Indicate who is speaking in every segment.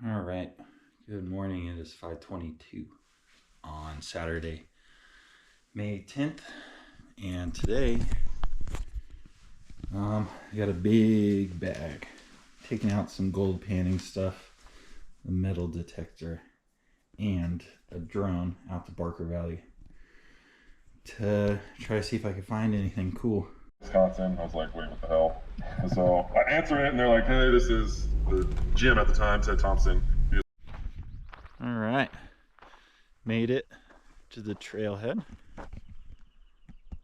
Speaker 1: All right, good morning. It is 5:22 on Saturday, May 10th, and today I got a big bag, taking out some gold panning stuff, a metal detector, and a drone out to Barker Valley to try to see if I can find anything cool.
Speaker 2: Wisconsin. I was like, wait, what the hell? So I answer it, and they're like, hey, this is the Jim at the time, Ted Thompson.
Speaker 1: All right, made it to the trailhead.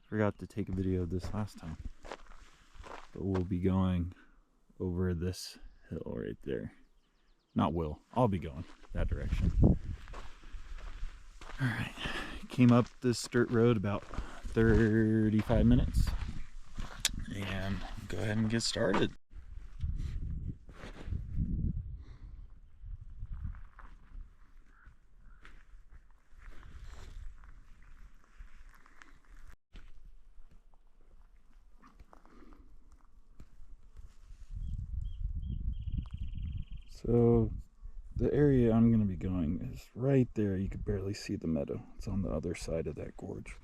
Speaker 1: Forgot to take a video of this last time, but we'll be going over this hill right there. I'll be going that direction. All right, came up this dirt road about 35 minutes, and go ahead and get started. So the area I'm going to be going is right there. You can barely see the meadow. It's on the other side of that gorge.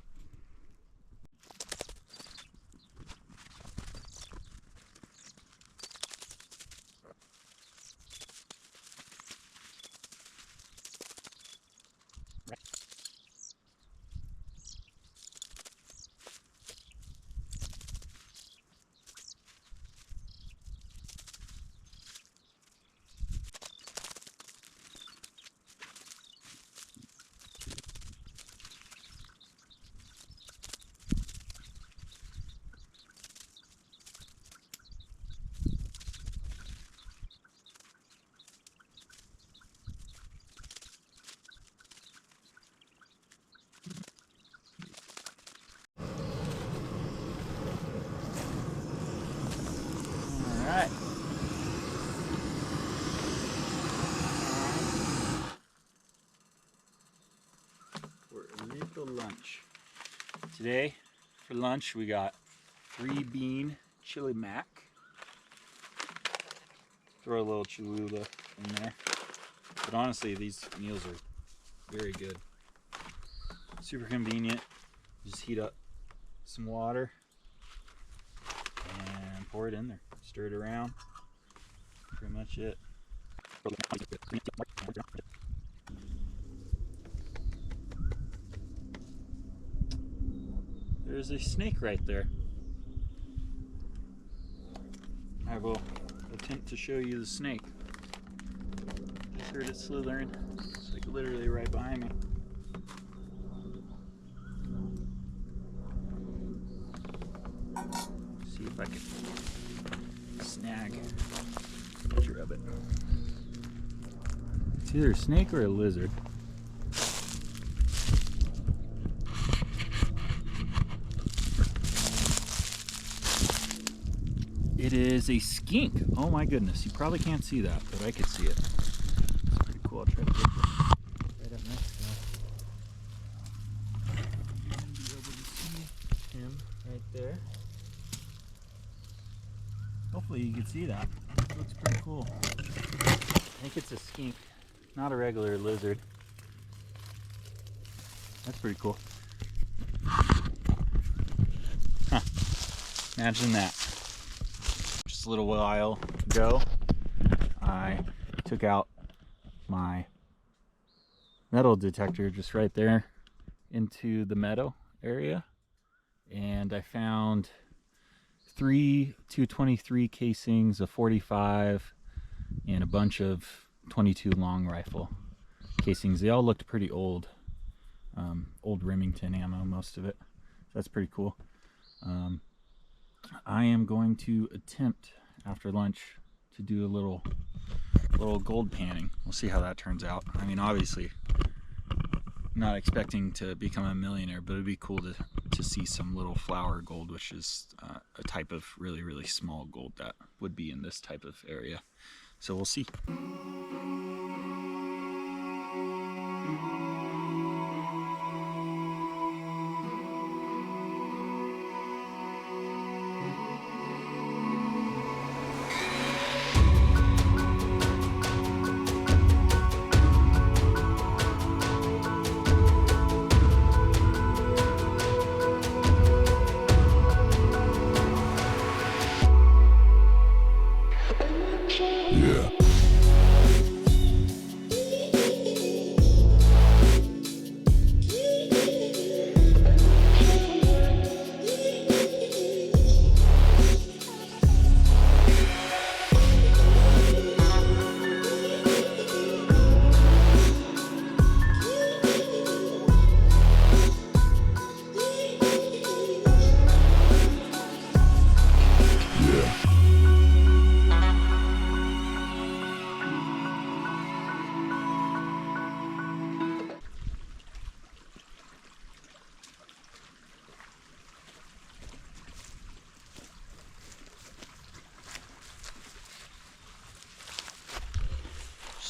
Speaker 1: Alright. For a little lunch. Today, for lunch, we got 3-bean chili mac. Throw a little Cholula in there. But honestly, these meals are very good. Super convenient. Just heat up some water and pour it in there. Stir it around. Pretty much it. There's a snake right there. I will attempt to show you the snake. Just heard it slithering. It's like literally right behind me. See if I can snag a picture of it. It's either a snake or a lizard. It is a skink. Oh my goodness, you probably can't see that, but I could see it. It's pretty cool. I'll try to get this right up next to me. And be able to see him right there. Hopefully you can see that. It looks pretty cool. I think it's a skink, not a regular lizard. That's pretty cool. Huh. Imagine that. Just a little while ago, I took out my metal detector just right there into the meadow area, and I found 3 223 casings, a 45, and a bunch of 22 long rifle casings. They all looked pretty old, old Remington ammo, most of it. So that's pretty cool. I am going to attempt after lunch to do a little gold panning. We'll see how that turns out. I mean, obviously not expecting to become a millionaire, but it'd be cool to see some little flower gold, which is a type of really small gold that would be in this type of area. So we'll see.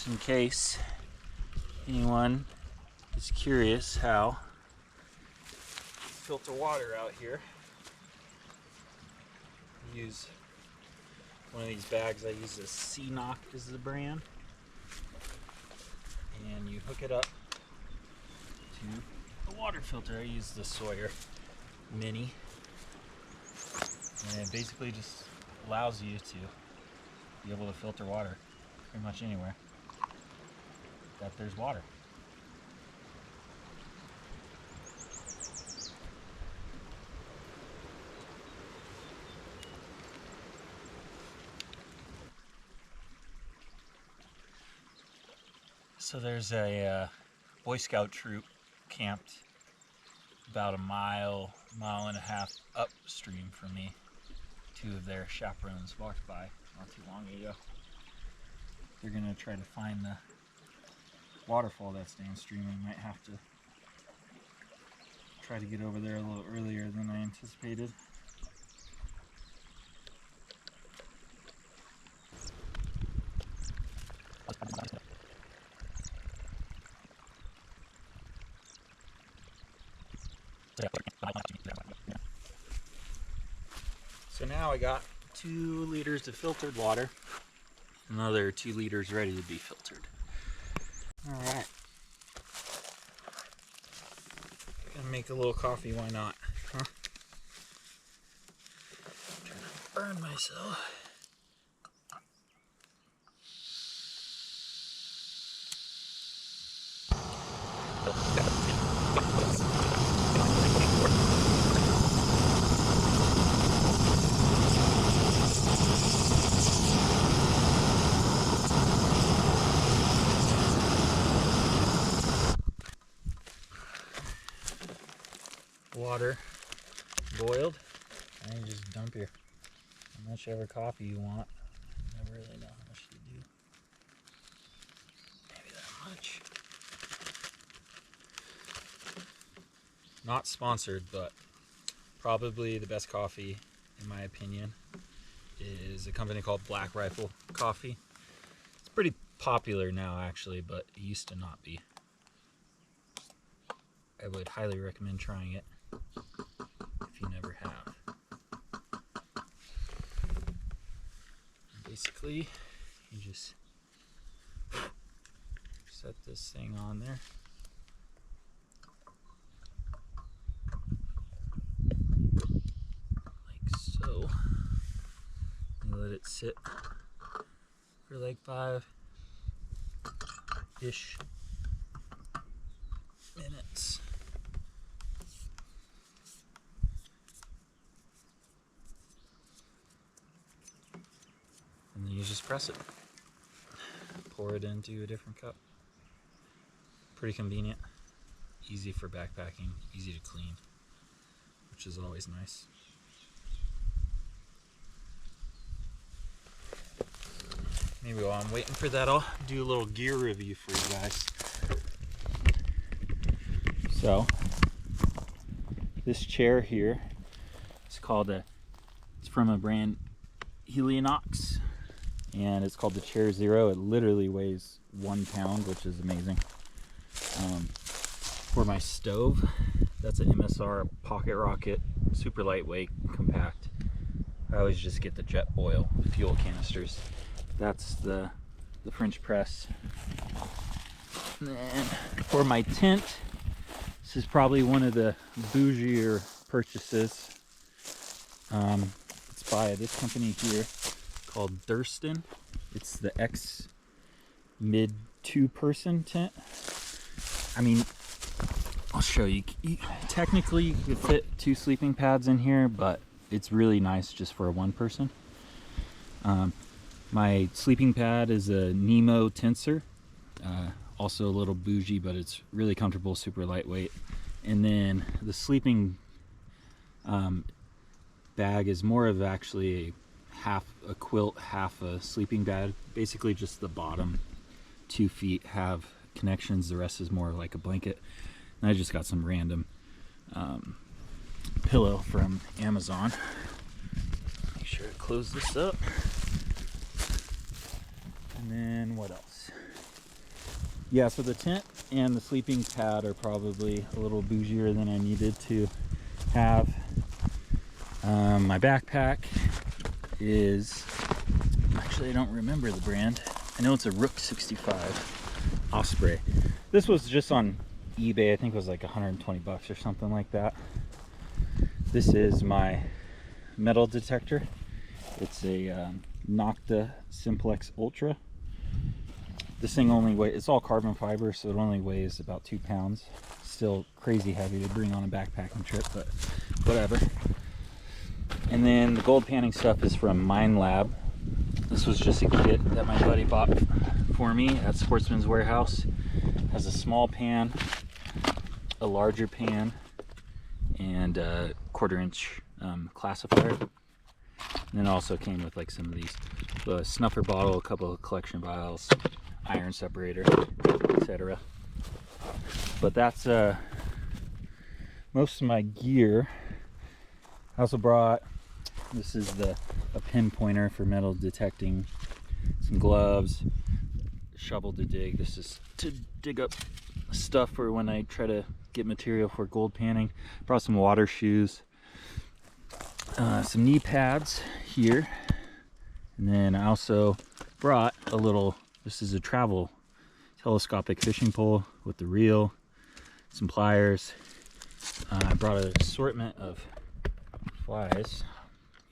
Speaker 1: just in case anyone is curious how filter water out here. I use one of these bags. I use a C-Knock is the brand, and you hook it up to a water filter. I use the Sawyer Mini, and it basically just allows you to be able to filter water pretty much anywhere that there's water. So there's a Boy Scout troop camped about a mile and a half upstream from me. Two of their chaperones walked by not too long ago. They're gonna try to find the waterfall that's downstream, and might have to try to get over there a little earlier than I anticipated. So now I got 2 liters of filtered water, another 2 liters ready to be filtered. Alright. Gonna make a little coffee, why not? Huh? Trying to burn myself. Water boiled, and you just dump your how much ever coffee you want. I never really know how much you do. Maybe that much. Not sponsored, but probably the best coffee, in my opinion, is a company called Black Rifle Coffee. It's pretty popular now, actually, but it used to not be. I would highly recommend trying it if you never have. Basically, you just set this thing on there. Like so. You let it sit for like 5-ish minutes. And then you just press it. Pour it into a different cup. Pretty convenient. Easy for backpacking, easy to clean, which is always nice. Maybe while I'm waiting for that, I'll do a little gear review for you guys. So, this chair here, it's from a brand Helionox, and it's called the Chair Zero. It literally weighs 1 pound, which is amazing. For my stove, that's an MSR Pocket Rocket, super lightweight, compact. I always just get the jet oil fuel canisters. That's the French press. And then for my tent, this is probably one of the bougier purchases. It's by this company here called Thurston. It's the X Mid 2-person tent. I mean, I'll show you. Technically, you could fit 2 sleeping pads in here, but it's really nice just for a 1-person. My sleeping pad is a Nemo Tensor. Also a little bougie, but it's really comfortable, super lightweight. And then the sleeping bag is more of actually half a quilt, half a sleeping bag. Basically just the bottom 2 feet have connections, the rest is more like a blanket. And I just got some random pillow from Amazon. Make sure to close this up. And then what else? Yeah, so the tent and the sleeping pad are probably a little bougier than I needed to have. My backpack is, actually I don't remember the brand. I know it's a Rook 65 Osprey. This was just on eBay. I think it was like 120 bucks or something like that. This is my metal detector. It's a Nocta Simplex Ultra. This thing only weighs, it's all carbon fiber, so it only weighs about 2 pounds. Still crazy heavy to bring on a backpacking trip, but whatever. And then the gold panning stuff is from Mine Lab. This was just a kit that my buddy bought for me at Sportsman's Warehouse. It has a small pan, a larger pan, and a 1/4 inch classifier. And then also came with like some of these, the snuffer bottle, a couple of collection vials, iron separator, etc. But that's most of my gear. I also brought, this is a pinpointer for metal detecting, some gloves, shovel to dig. This is to dig up stuff for when I try to get material for gold panning. Brought some water shoes, some knee pads here, and then I also brought a little, this is a travel telescopic fishing pole with the reel, some pliers. I brought an assortment of flies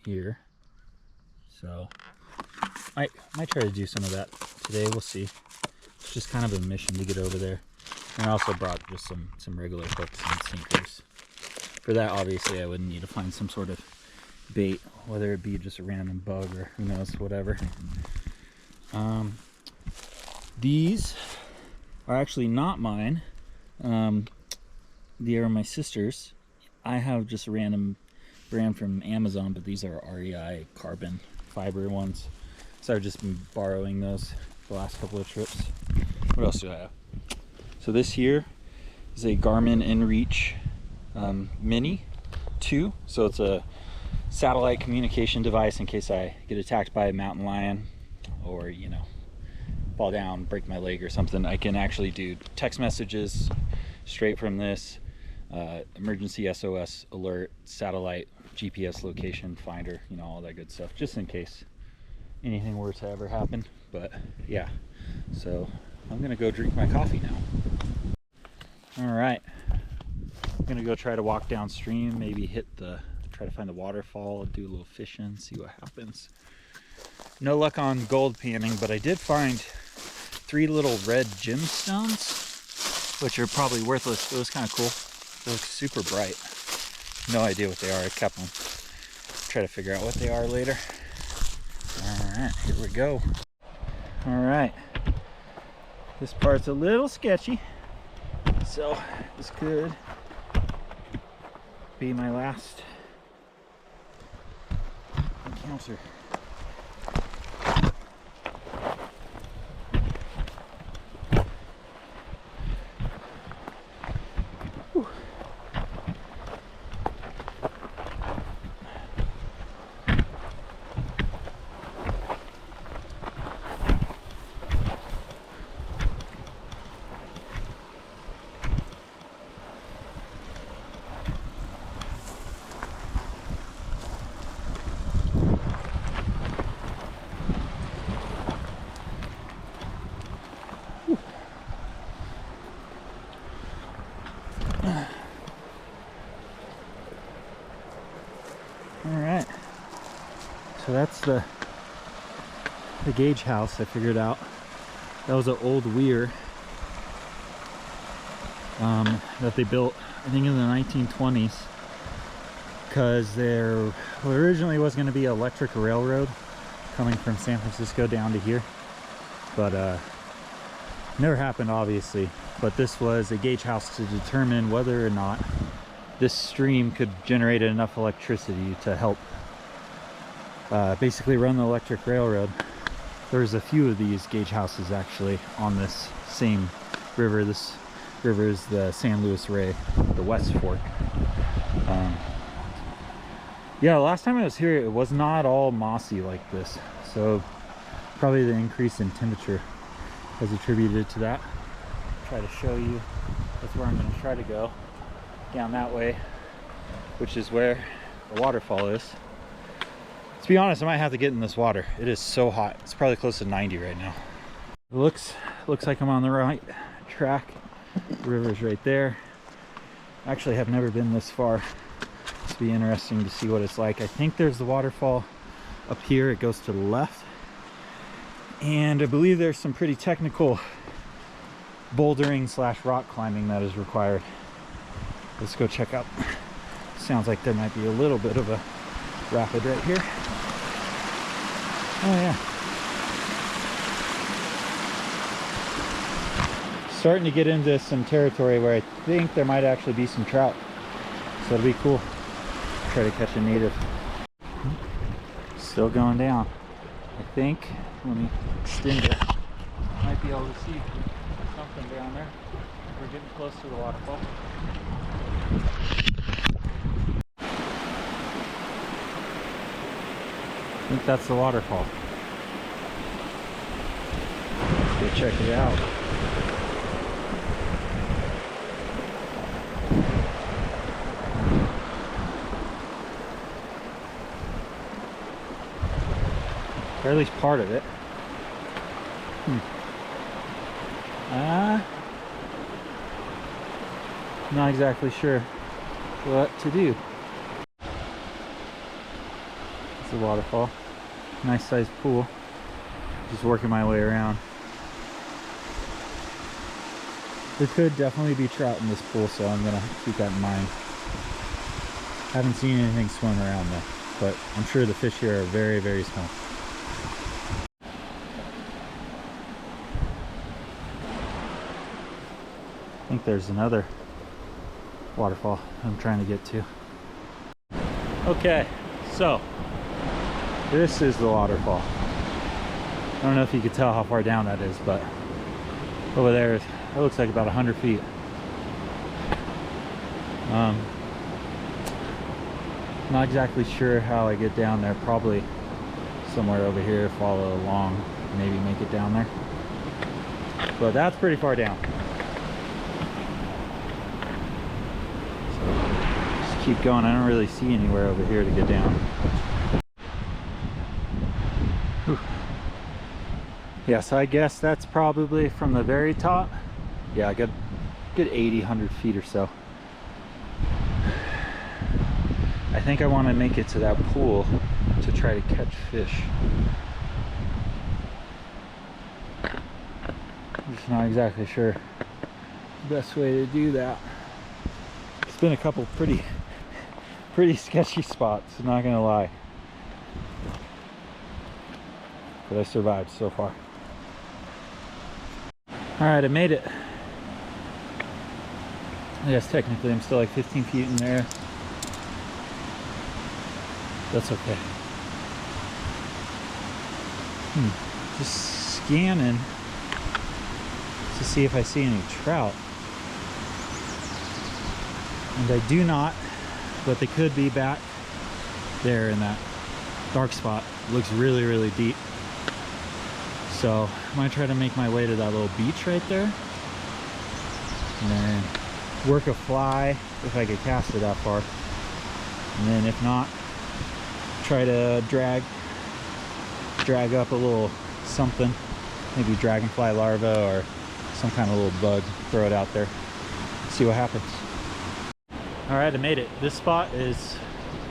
Speaker 1: here, so I might try to do some of that today. We'll see. It's just kind of a mission to get over there. And I also brought just some regular hooks and sinkers. For that, obviously I would need to find some sort of bait, whether it be just a random bug or who knows, whatever. These are actually not mine. They are my sister's. I have just a random brand from Amazon, but these are REI carbon fiber ones. So I've just been borrowing those the last couple of trips. What else do I have? So this here is a Garmin InReach Mini 2. So it's a satellite communication device in case I get attacked by a mountain lion or, you know, fall down, break my leg or something. I can actually do text messages straight from this, emergency SOS alert, satellite GPS location finder, you know, all that good stuff, just in case anything were to ever happen. But yeah, so I'm gonna go drink my coffee now. All right, I'm gonna go try to walk downstream, maybe try to find the waterfall, do a little fishing, see what happens. No luck on gold panning, but I did find 3 little red gemstones, which are probably worthless. It was kind of cool. They look super bright. No idea what they are. I kept them. Try to figure out what they are later. All right, here we go. All right, this part's a little sketchy, so this could be my last encounter. Alright, so that's the gauge house I figured out. That was an old weir that they built, I think, in the 1920s, because there originally was going to be an electric railroad coming from San Francisco down to here, but never happened, obviously. But this was a gauge house to determine whether or not this stream could generate enough electricity to help basically run the electric railroad. There's a few of these gauge houses actually on this same river. This river is the San Luis Rey, the West Fork. Yeah, last time I was here it was not all mossy like this, so probably the increase in temperature has attributed to that. try to show you. That's where I'm going to try to go, down that way, which is where the waterfall is. To be honest, I might have to get in this water. It is so hot. It's probably close to 90 right now. It looks like I'm on the right track. The river's right there. Actually, have never been this far. It's be interesting to see what it's like. I think there's the waterfall up here. It goes to the left. And I believe there's some pretty technical bouldering / rock climbing that is required. Let's go check out. Sounds like there might be a little bit of a rapid right here. Oh yeah. Starting to get into some territory where I think there might actually be some trout. So it'll be cool. Try to catch a native. Still going down. I think, let me extend it. Might be able to see something down there. We're getting close to the waterfall. I think that's the waterfall. Go check it out. Or at least part of it. Not exactly sure what to do. It's a waterfall. Nice sized pool. Just working my way around. There could definitely be trout in this pool, so I'm gonna keep that in mind. Haven't seen anything swim around though, but I'm sure the fish here are very, very small. I think there's another waterfall I'm trying to get to. Okay, so this is the waterfall. I don't know if you can tell how far down that is, but over there it looks like about 100 feet. Not exactly sure how I get down there. Probably somewhere over here, follow along, maybe make it down there. But that's pretty far down. Keep going. I don't really see anywhere over here to get down. Whew. Yeah, so I guess that's probably from the very top. Yeah, good 80, 100 feet or so. I think I want to make it to that pool to try to catch fish. I'm just not exactly sure the best way to do that. It's been a couple pretty sketchy spots, not gonna lie, but I survived so far. All right, I made it. I guess technically I'm still like 15 feet in there. That's okay. Just scanning to see if I see any trout, and I do not. But they could be back there in that dark spot. It looks really, really deep. So I'm gonna try to make my way to that little beach right there, and then work a fly if I could cast it that far. And then if not, try to drag up a little something, maybe dragonfly larva or some kind of little bug, throw it out there, see what happens. All right, I made it. This spot is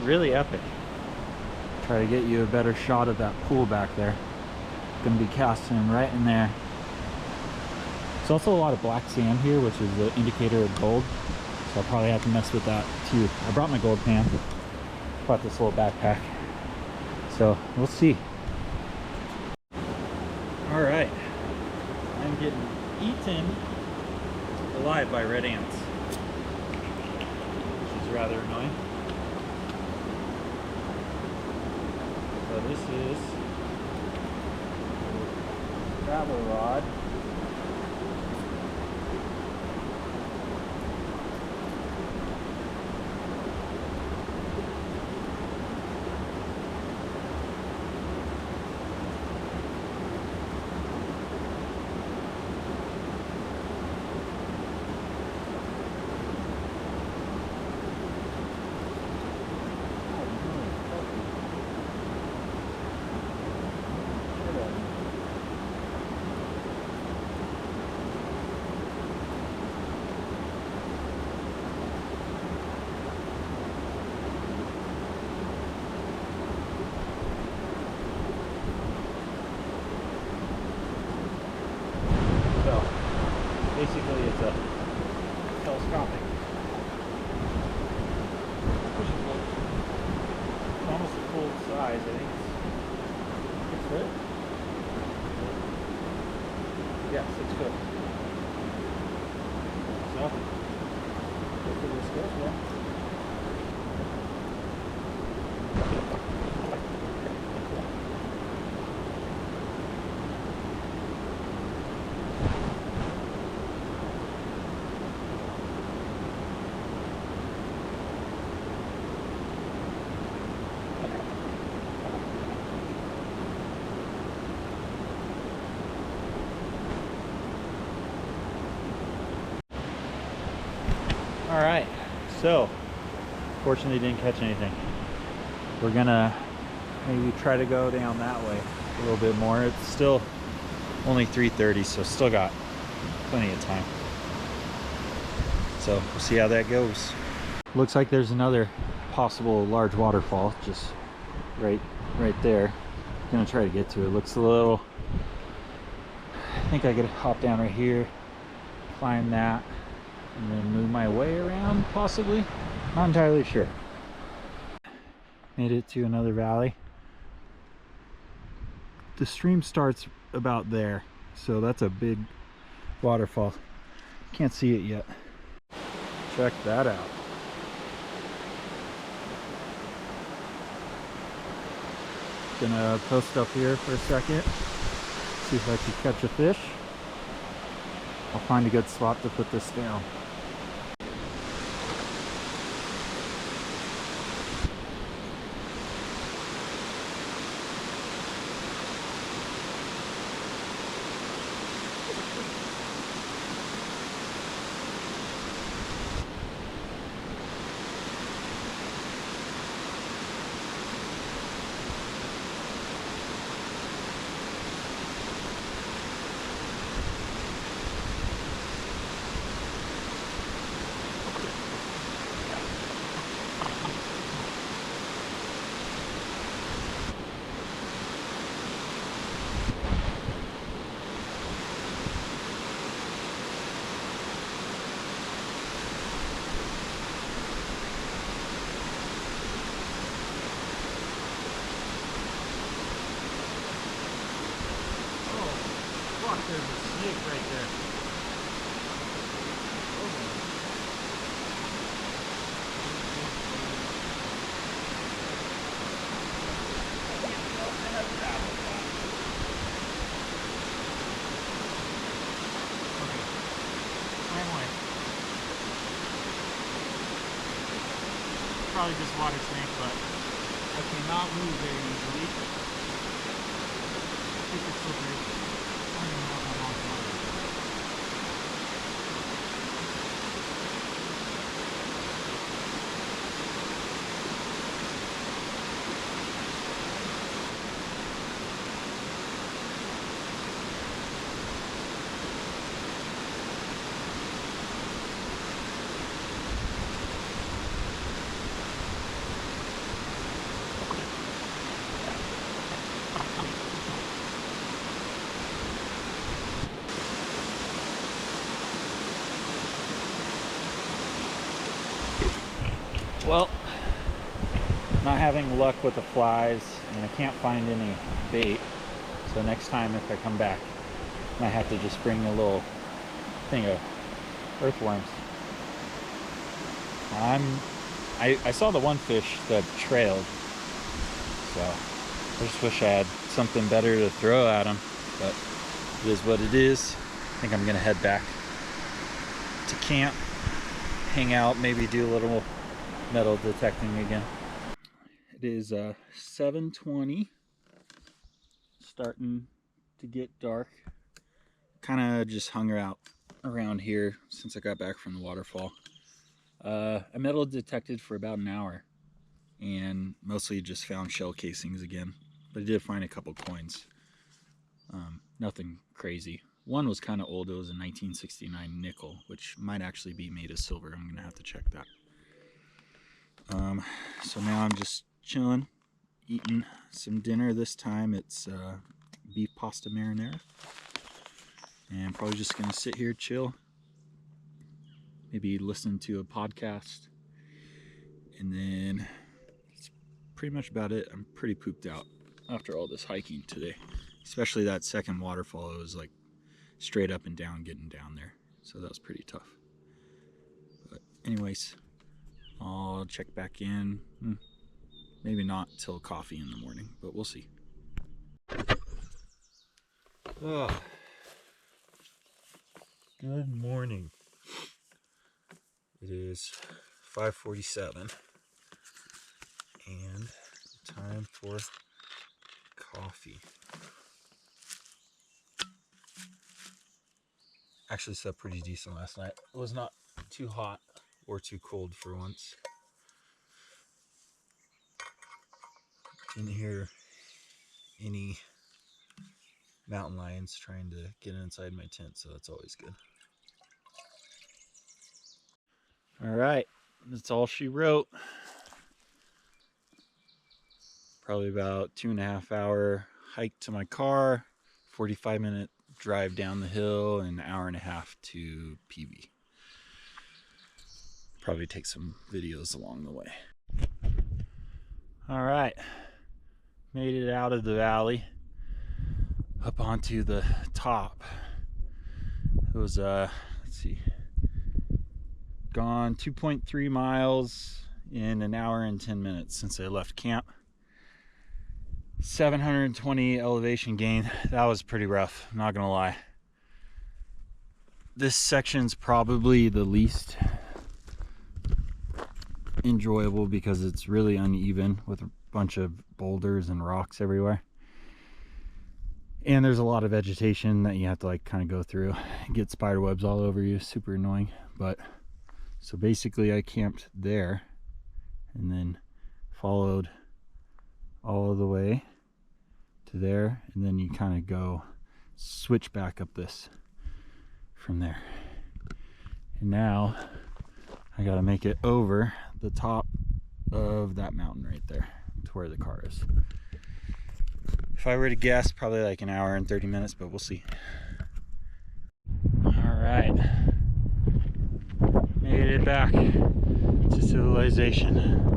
Speaker 1: really epic. Try to get you a better shot of that pool back there. Gonna be casting right in there. There's also a lot of black sand here, which is the indicator of gold. So I'll probably have to mess with that too. I brought my gold pan. Brought this little backpack. So we'll see. All right, I'm getting eaten alive by red ants. Rather annoying. So this is a travel rod. Basically, it's a telescopic fishing boat. It's almost a full size. I think it's 6 foot. Yeah, 6 foot. So, hopefully this goes well. All right, so fortunately didn't catch anything. We're gonna maybe try to go down that way a little bit more. It's still only 3:30, so still got plenty of time. So we'll see how that goes. Looks like there's another possible large waterfall just right there. Gonna try to get to it. Looks a little, I think I could hop down right here, climb that, and then move my way around, possibly. Not entirely sure. Made it to another valley. The stream starts about there, so that's a big waterfall. Can't see it yet. Check that out. Gonna post up here for a second, see if I can catch a fish. I'll find a good spot to put this down. There's a snake right there. Probably just water snake, but I cannot move very easily. Super slippery. I don't even know how long it's on. Well, not having luck with the flies, and I can't find any bait. So next time if I come back, I might have to just bring a little thing of earthworms. I saw the one fish that trailed, so I just wish I had something better to throw at him, but it is what it is. I think I'm gonna head back to camp, hang out, maybe do a little metal detecting again. It is 7:20, starting to get dark. Kind of just hung out around here since I got back from the waterfall. I metal detected for about an hour and mostly just found shell casings again, but I did find a couple coins. Nothing crazy. One was kind of old. It was a 1969 nickel, which might actually be made of silver. I'm gonna have to check that. So now I'm just chilling, eating some dinner. This time it's beef pasta marinara, and probably just gonna sit here, chill, maybe listen to a podcast, and then that's pretty much about it. I'm pretty pooped out after all this hiking today, especially that second waterfall. It was like straight up and down getting down there, so that was pretty tough. But anyways, I'll check back in. Maybe not till coffee in the morning, but we'll see. Oh. Good morning. It is 5:47 and time for coffee. Actually slept pretty decent last night. It was not too hot or too cold for once. Didn't hear any mountain lions trying to get inside my tent, so that's always good. All right, that's all she wrote. Probably about 2.5 hour hike to my car, 45-minute drive down the hill, and an hour and a half to PV. Probably take some videos along the way. All right, made it out of the valley up onto the top. It was let's see, gone 2.3 miles in an hour and 10 minutes since I left camp. 720 elevation gain. That was pretty rough, I'm not gonna lie. This section's probably the least enjoyable because it's really uneven with a bunch of boulders and rocks everywhere, and there's a lot of vegetation that you have to like kind of go through, get spider webs all over you, super annoying. But so basically I camped there and then followed all the way to there, and then you kind of go switch back up this from there. And now I gotta make it over the top of that mountain right there to where the car is. If I were to guess, probably like an hour and 30 minutes, but we'll see. All right, made it back to civilization.